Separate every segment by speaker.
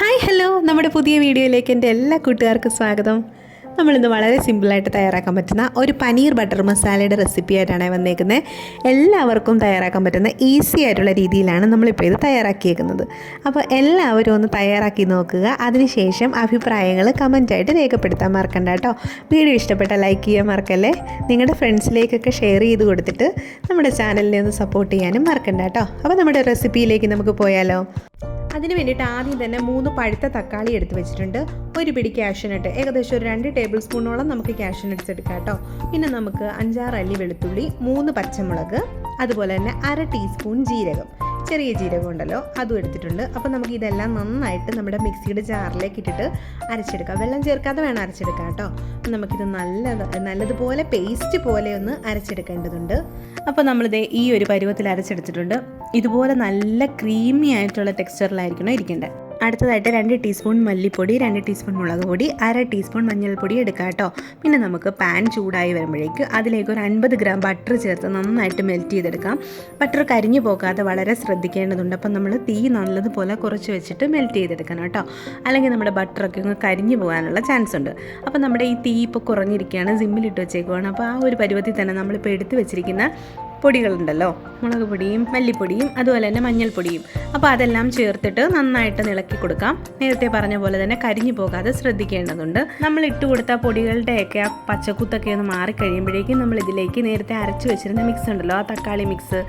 Speaker 1: Hi hello, നമ്മുടെ പുതിയ വീഡിയോയിലേക്ക് എൻ്റെ എല്ലാ കൂട്ടുകാർക്കും സ്വാഗതം. നമ്മളിന്ന് വളരെ സിമ്പിളായിട്ട് തയ്യാറാക്കാൻ പറ്റുന്ന ഒരു പനീർ ബട്ടർ മസാലയുടെ റെസിപ്പി ആയിട്ടാണ് വന്നേക്കുന്നത്. എല്ലാവർക്കും തയ്യാറാക്കാൻ പറ്റുന്ന ഈസി ആയിട്ടുള്ള രീതിയിലാണ് നമ്മളിപ്പോൾ ഇത് തയ്യാറാക്കിയേക്കുന്നത്. അപ്പോൾ എല്ലാവരും ഒന്ന് തയ്യാറാക്കി നോക്കുക. അതിനുശേഷം അഭിപ്രായങ്ങൾ കമൻറ്റായിട്ട് രേഖപ്പെടുത്താൻ മറക്കണ്ട കേട്ടോ. വീഡിയോ ഇഷ്ടപ്പെട്ടാൽ ലൈക്ക് ചെയ്യാൻ മറക്കല്ലേ. നിങ്ങളുടെ ഫ്രണ്ട്സിലേക്കൊക്കെ ഷെയർ ചെയ്ത് കൊടുത്തിട്ട് നമ്മുടെ ചാനലിനെ ഒന്ന് സപ്പോർട്ട് ചെയ്യാനും മറക്കണ്ട കേട്ടോ. അപ്പോൾ നമ്മുടെ റെസിപ്പിയിലേക്ക് നമുക്ക് പോയാലോ. അതിന് വേണ്ടിയിട്ട് ആദ്യം തന്നെ 3 പഴുത്ത തക്കാളി എടുത്ത് വെച്ചിട്ടുണ്ട്. ഒരു പിടി കാഷ്യൂനട്ട്, ഏകദേശം ഒരു 2 ടേബിൾ സ്പൂണോളം നമുക്ക് കാഷ്യൂനട്ട്സ് എടുക്കാം കേട്ടോ. പിന്നെ നമുക്ക് 5-6 അല്ലി വെളുത്തുള്ളി, 3 പച്ചമുളക്, അതുപോലെ തന്നെ 1/2 ടീസ്പൂൺ ജീരകം, ചെറിയ ജീരകം ഉണ്ടല്ലോ, അതും എടുത്തിട്ടുണ്ട്. അപ്പോൾ നമുക്ക് ഇതെല്ലാം നന്നായിട്ട് നമ്മുടെ മിക്സിയുടെ ജാറിലേക്ക് ഇട്ടിട്ട് അരച്ചെടുക്കാം. വെള്ളം ചേർക്കാതെ വേണം അരച്ചെടുക്കാം കേട്ടോ. നമുക്കിത് നല്ലതുപോലെ പേസ്റ്റ് പോലെ ഒന്ന് അരച്ചെടുക്കേണ്ടതുണ്ട്. അപ്പോൾ നമ്മളിത് ഈ ഒരു പരുവത്തിൽ അരച്ചെടുത്തിട്ടുണ്ട്. ഇതുപോലെ നല്ല ക്രീമി ആയിട്ടുള്ള ടെക്സ്ചറിലായിരിക്കണം ഇരിക്കേണ്ടത്. അടുത്തതായിട്ട് 2 ടീസ്പൂൺ മല്ലിപ്പൊടി, 2 ടീസ്പൂൺ മുളക് പൊടി, 1/2 ടീസ്പൂൺ മഞ്ഞൾപ്പൊടി എടുക്കാം കേട്ടോ. പിന്നെ നമുക്ക് പാൻ ചൂടായി വരുമ്പോഴേക്ക് അതിലേക്ക് ഒരു 50 ഗ്രാം ബട്ടർ ചേർത്ത് നന്നായിട്ട് മെൽറ്റ് ചെയ്തെടുക്കാം. ബട്ടർ കരിഞ്ഞു പോകാതെ വളരെ ശ്രദ്ധിക്കേണ്ടതുണ്ട്. അപ്പം നമ്മൾ തീ നല്ലതുപോലെ കുറച്ച് വെച്ചിട്ട് മെൽറ്റ് ചെയ്തെടുക്കണം കേട്ടോ. അല്ലെങ്കിൽ നമ്മുടെ ബട്ടറൊക്കെ ഒന്ന് കരിഞ്ഞു പോകാനുള്ള ചാൻസ് ഉണ്ട്. അപ്പോൾ നമ്മുടെ ഈ തീ ഇപ്പോൾ കുറഞ്ഞിരിക്കുകയാണ്, സിമ്മിലിട്ട് വെച്ചേക്കുവാണ്. അപ്പോൾ ആ ഒരു പരുവത്തിൽ തന്നെ നമ്മളിപ്പോൾ എടുത്ത് വെച്ചിരിക്കുന്ന പൊടികളുണ്ടല്ലോ, മുളക് പൊടിയും മല്ലിപ്പൊടിയും അതുപോലെ തന്നെ മഞ്ഞൾപ്പൊടിയും, അപ്പോൾ അതെല്ലാം ചേർത്തിട്ട് നന്നായിട്ട് ഇളക്കി കൊടുക്കാം. നേരത്തെ പറഞ്ഞ പോലെ തന്നെ കരിഞ്ഞു പോകാതെ ശ്രദ്ധിക്കേണ്ടതുണ്ട്. നമ്മൾ ഇട്ട് കൊടുത്ത പൊടികളുടെയൊക്കെ ആ പച്ചക്കുത്തൊക്കെ ഒന്ന് മാറിക്കഴിയുമ്പോഴേക്കും നമ്മൾ ഇതിലേക്ക് നേരത്തെ അരച്ച് വെച്ചിരുന്ന മിക്സ് ഉണ്ടല്ലോ, ആ തക്കാളി മിക്സ്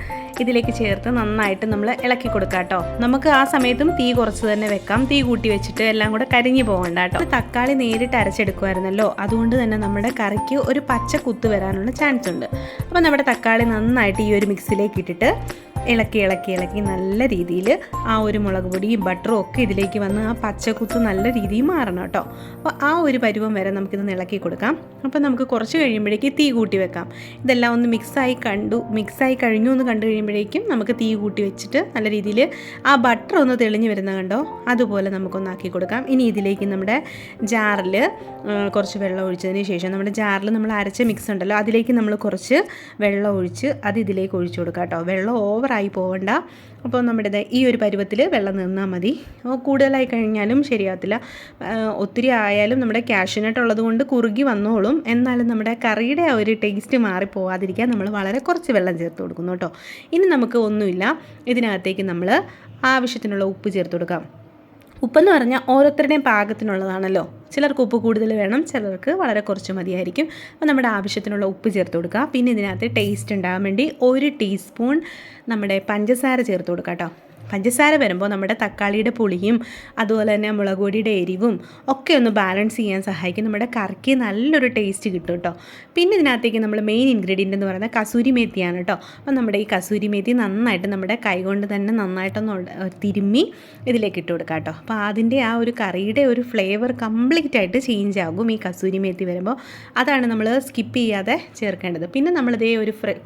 Speaker 1: ഇതിലേക്ക് ചേർത്ത് നന്നായിട്ട് നമ്മൾ ഇളക്കി കൊടുക്കാം കേട്ടോ. നമുക്ക് ആ സമയത്തും തീ കുറച്ച് തന്നെ വെക്കാം. തീ കൂട്ടി വെച്ചിട്ട് എല്ലാം കൂടെ കരിഞ്ഞു പോകണ്ട കേട്ടോ. തക്കാളി നേരിട്ട് അരച്ചെടുക്കുമായിരുന്നല്ലോ, അതുകൊണ്ട് തന്നെ നമ്മുടെ കറിക്ക് ഒരു പച്ച കുത്ത് വരാനുള്ള ചാൻസ് ഉണ്ട്. അപ്പോൾ നമ്മുടെ തക്കാളി നന്നായിട്ട് ഈ ഒരു മിക്സിലേക്ക് ഇട്ടിട്ട് ഇളക്കി നല്ല രീതിയിൽ ആ ഒരു മുളക് പൊടിയും ബട്ടറും ഒക്കെ ഇതിലേക്ക് വന്ന് ആ പച്ചക്കുത്ത് നല്ല രീതിയിൽ മാറണം കേട്ടോ. അപ്പോൾ ആ ഒരു പരുവം വരെ നമുക്കിത് ഇളക്കി കൊടുക്കാം. അപ്പോൾ നമുക്ക് കുറച്ച് കഴിയുമ്പോഴേക്ക് തീ കൂട്ടി വെക്കാം. ഇതെല്ലാം ഒന്ന് മിക്സായി കഴിഞ്ഞു എന്ന് കണ്ടു കഴിയുമ്പോഴേക്കും നമുക്ക് തീ കൂട്ടി വെച്ചിട്ട് നല്ല രീതിയിൽ ആ ബട്ടർ ഒന്ന് തെളിഞ്ഞ് വരുന്ന കണ്ടോ, അതുപോലെ നമുക്കൊന്നാക്കി കൊടുക്കാം. ഇനി ഇതിലേക്ക് നമ്മുടെ ജാറിൽ കുറച്ച് വെള്ളം ഒഴിച്ചതിന് ശേഷം നമ്മുടെ ജാറിൽ നമ്മൾ അരച്ച മിക്സ് ഉണ്ടല്ലോ, അതിലേക്ക് നമ്മൾ കുറച്ച് വെള്ളം ഒഴിച്ച് അത് ഇതിലേക്ക് ഒഴിച്ചു കൊടുക്കാം കേട്ടോ. വെള്ളം ഓവറായി പോവണ്ട. അപ്പോൾ നമ്മുടെ ഈ ഒരു പരുവത്തിൽ വെള്ളം നിന്നാൽ മതി. കൂടുതലായി കഴിഞ്ഞാലും ശരിയാകത്തില്ല. ഒത്തിരി ആയാലും നമ്മുടെ കാഷ്യൂനട്ട് ഉള്ളത് കൊണ്ട് കുറുകി വന്നോളും. എന്നാലും നമ്മുടെ കറിയുടെ ആ ഒരു ടേസ്റ്റ് മാറിപ്പോവാതിരിക്കാൻ നമ്മൾ വളരെ കുറച്ച് വെള്ളം ചേർത്ത് കൊടുക്കുന്നു കേട്ടോ. ഇനി നമുക്ക് ഒന്നുമില്ല, ഇതിനകത്തേക്ക് നമ്മൾ ആവശ്യത്തിനുള്ള ഉപ്പ് ചേർത്ത് കൊടുക്കാം. ഉപ്പെന്ന് പറഞ്ഞാൽ ഓരോരുത്തരുടെയും പാകത്തിനുള്ളതാണല്ലോ. ചിലർക്ക് ഉപ്പ് കൂടുതൽ വേണം, ചിലർക്ക് വളരെ കുറച്ച് മതിയായിരിക്കും. അപ്പോൾ നമ്മുടെ ആവശ്യത്തിനുള്ള ഉപ്പ് ചേർത്ത് കൊടുക്കുക. പിന്നെ ഇതിനകത്ത് ടേസ്റ്റ് ഉണ്ടാകാൻ വേണ്ടി 1 ടീസ്പൂൺ നമ്മുടെ പഞ്ചസാര ചേർത്ത് കൊടുക്കുക കേട്ടോ. പഞ്ചസാര വരുമ്പോൾ നമ്മുടെ തക്കാളിയുടെ പുളിയും അതുപോലെ തന്നെ മുളക് പൊടിയുടെ എരിവും ഒക്കെ ഒന്ന് ബാലൻസ് ചെയ്യാൻ സഹായിക്കും. നമ്മുടെ കറിക്ക് നല്ലൊരു ടേസ്റ്റ് കിട്ടും കേട്ടോ. പിന്നെ ഇതിനകത്തേക്ക് നമ്മൾ മെയിൻ ഇൻഗ്രീഡിയൻ്റ് എന്ന് പറയുന്നത് കസൂരി മേത്തിയാണ് കേട്ടോ. അപ്പോൾ നമ്മുടെ ഈ കസൂരി മേത്തി നന്നായിട്ട് നമ്മുടെ കൈകൊണ്ട് തന്നെ നന്നായിട്ടൊന്ന് തിരുമ്മി ഇതിലേക്ക് ഇട്ട് കൊടുക്കാം കേട്ടോ. അപ്പോൾ അതിൻ്റെ ആ ഒരു കറിയുടെ ഒരു ഫ്ലേവർ കംപ്ലീറ്റ് ആയിട്ട് ചേഞ്ച് ആകും ഈ കസൂരി മേത്തി വരുമ്പോൾ. അതാണ് നമ്മൾ സ്കിപ്പ് ചെയ്യാതെ ചേർക്കേണ്ടത്. പിന്നെ നമ്മളിതേ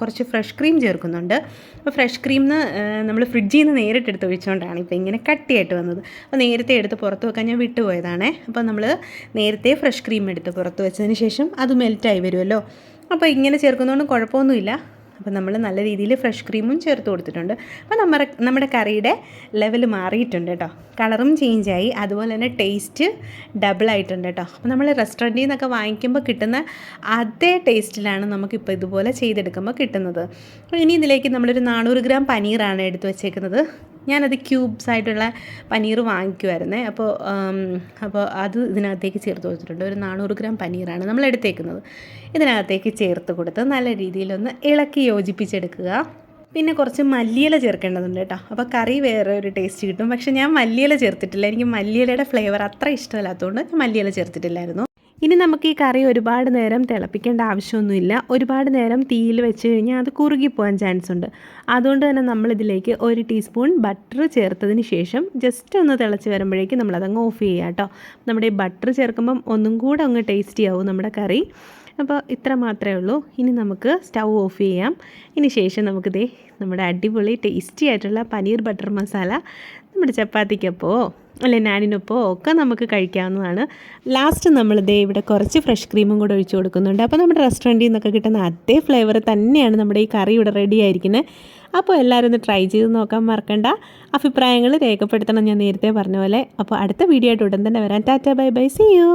Speaker 1: കുറച്ച് ഫ്രഷ് ക്രീം ചേർക്കുന്നുണ്ട്. അപ്പോൾ ഫ്രഷ് ക്രീം നമ്മൾ ഫ്രിഡ്ജിൽ നിന്ന് നേരിട്ട് എടുത്ത് ഒഴിച്ചുകൊണ്ടാണ് ഇപ്പോൾ ഇങ്ങനെ കട്ടിയായിട്ട് വന്നത്. അപ്പോൾ നേരത്തെ എടുത്ത് പുറത്ത് വെക്കാൻ ഞാൻ വിട്ടുപോയതാണേ. അപ്പോൾ നമ്മൾ നേരത്തെ ഫ്രഷ് ക്രീം എടുത്ത് പുറത്ത് വെച്ചതിന് ശേഷം അത് മെൽറ്റായി വരുമല്ലോ. അപ്പോൾ ഇങ്ങനെ ചേർക്കുന്നതുകൊണ്ട് കുഴപ്പമൊന്നുമില്ല. അപ്പോൾ നമ്മൾ നല്ല രീതിയിൽ ഫ്രഷ് ക്രീമും ചേർത്ത് കൊടുത്തിട്ടുണ്ട്. അപ്പോൾ നമ്മുടെ കറിയുടെ ലെവൽ മാറിയിട്ടുണ്ട് കേട്ടോ. കളറും ചേഞ്ചായി, അതുപോലെ തന്നെ ടേസ്റ്റ് ഡബിളായിട്ടുണ്ട് കേട്ടോ. അപ്പോൾ നമ്മൾ റെസ്റ്റോറൻറ്റിൽ നിന്നൊക്കെ വാങ്ങിക്കുമ്പോൾ കിട്ടുന്ന അതേ ടേസ്റ്റിലാണ് നമുക്കിപ്പോൾ ഇതുപോലെ ചെയ്തെടുക്കുമ്പോൾ കിട്ടുന്നത്. ഇനി ഇതിലേക്ക് നമ്മളൊരു 400 ഗ്രാം പനീറാണ് എടുത്ത് വെച്ചേക്കുന്നത്. ഞാനത് ക്യൂബ്സ് ആയിട്ടുള്ള പനീർ വാങ്ങിക്കുമായിരുന്നേ. അപ്പോൾ അത് ഇതിനകത്തേക്ക് ചേർത്ത് കൊടുത്തിട്ടുണ്ട്. ഒരു 400 ഗ്രാം പനീറാണ് നമ്മൾ എടുത്തേക്കുന്നത്. ഇതിനകത്തേക്ക് ചേർത്ത് കൊടുത്ത് നല്ല രീതിയിലൊന്ന് ഇളക്കി യോജിപ്പിച്ചെടുക്കുക. പിന്നെ കുറച്ച് മല്ലിയില ചേർക്കേണ്ടതുണ്ട് കേട്ടോ. അപ്പോൾ കറി വേറെ ഒരു ടേസ്റ്റ് കിട്ടും. പക്ഷേ ഞാൻ മല്ലിയില ചേർത്തിട്ടില്ല. എനിക്ക് മല്ലിയിലയുടെ ഫ്ലേവർ അത്ര ഇഷ്ടമല്ലാത്തതുകൊണ്ട് ഞാൻ മല്ലിയില ചേർത്തിട്ടില്ലായിരുന്നു. ഇനി നമുക്ക് ഈ കറി ഒരുപാട് നേരം തിളപ്പിക്കേണ്ട ആവശ്യമൊന്നുമില്ല. ഒരുപാട് നേരം തീയിൽ വെച്ച് കഴിഞ്ഞാൽ അത് കുറുകിപ്പോകാൻ ചാൻസ് ഉണ്ട്. അതുകൊണ്ട് തന്നെ നമ്മളിതിലേക്ക് 1 ടീസ്പൂൺ ബട്ടർ ചേർത്തതിന് ശേഷം ജസ്റ്റ് ഒന്ന് തിളച്ച് വരുമ്പോഴേക്കും നമ്മളതങ്ങ് ഓഫ് ചെയ്യുക കേട്ടോ. നമ്മുടെ ഈ ബട്ടർ ചേർക്കുമ്പം ഒന്നും കൂടെ അങ്ങ് ടേസ്റ്റി ആവും നമ്മുടെ കറി. അപ്പോൾ ഇത്ര മാത്രമേ ഉള്ളൂ. ഇനി നമുക്ക് സ്റ്റൗ ഓഫ് ചെയ്യാം. ഇനി ശേഷം നമുക്കിതേ നമ്മുടെ അടിപൊളി ടേസ്റ്റി ആയിട്ടുള്ള പനീർ ബട്ടർ മസാല നമ്മുടെ ചപ്പാത്തിക്കപ്പോ അല്ലെ നാനിനൊപ്പോ ഒക്കെ നമുക്ക് കഴിക്കാവുന്നതാണ്. ലാസ്റ്റ് നമ്മൾ ദേ ഇവിടെ കുറച്ച് ഫ്രഷ് ക്രീമും കൂടെ ഒഴിച്ചു കൊടുക്കുന്നുണ്ട്. അപ്പോൾ നമ്മുടെ റെസ്റ്റോറൻറ്റിൽ നിന്നൊക്കെ കിട്ടുന്ന അതേ ഫ്ലേവർ തന്നെയാണ് നമ്മുടെ ഈ കറി ഇവിടെ റെഡി ആയിരിക്കുന്നത്. അപ്പോൾ എല്ലാവരും ഒന്ന് ട്രൈ ചെയ്ത് നോക്കാൻ മറക്കണ്ട. അഭിപ്രായങ്ങൾ രേഖപ്പെടുത്തണം, ഞാൻ നേരത്തെ പറഞ്ഞ പോലെ. അപ്പോൾ അടുത്ത വീഡിയോ ആയിട്ട് ഉടൻ തന്നെ വരാം. Tata bye bye, see U.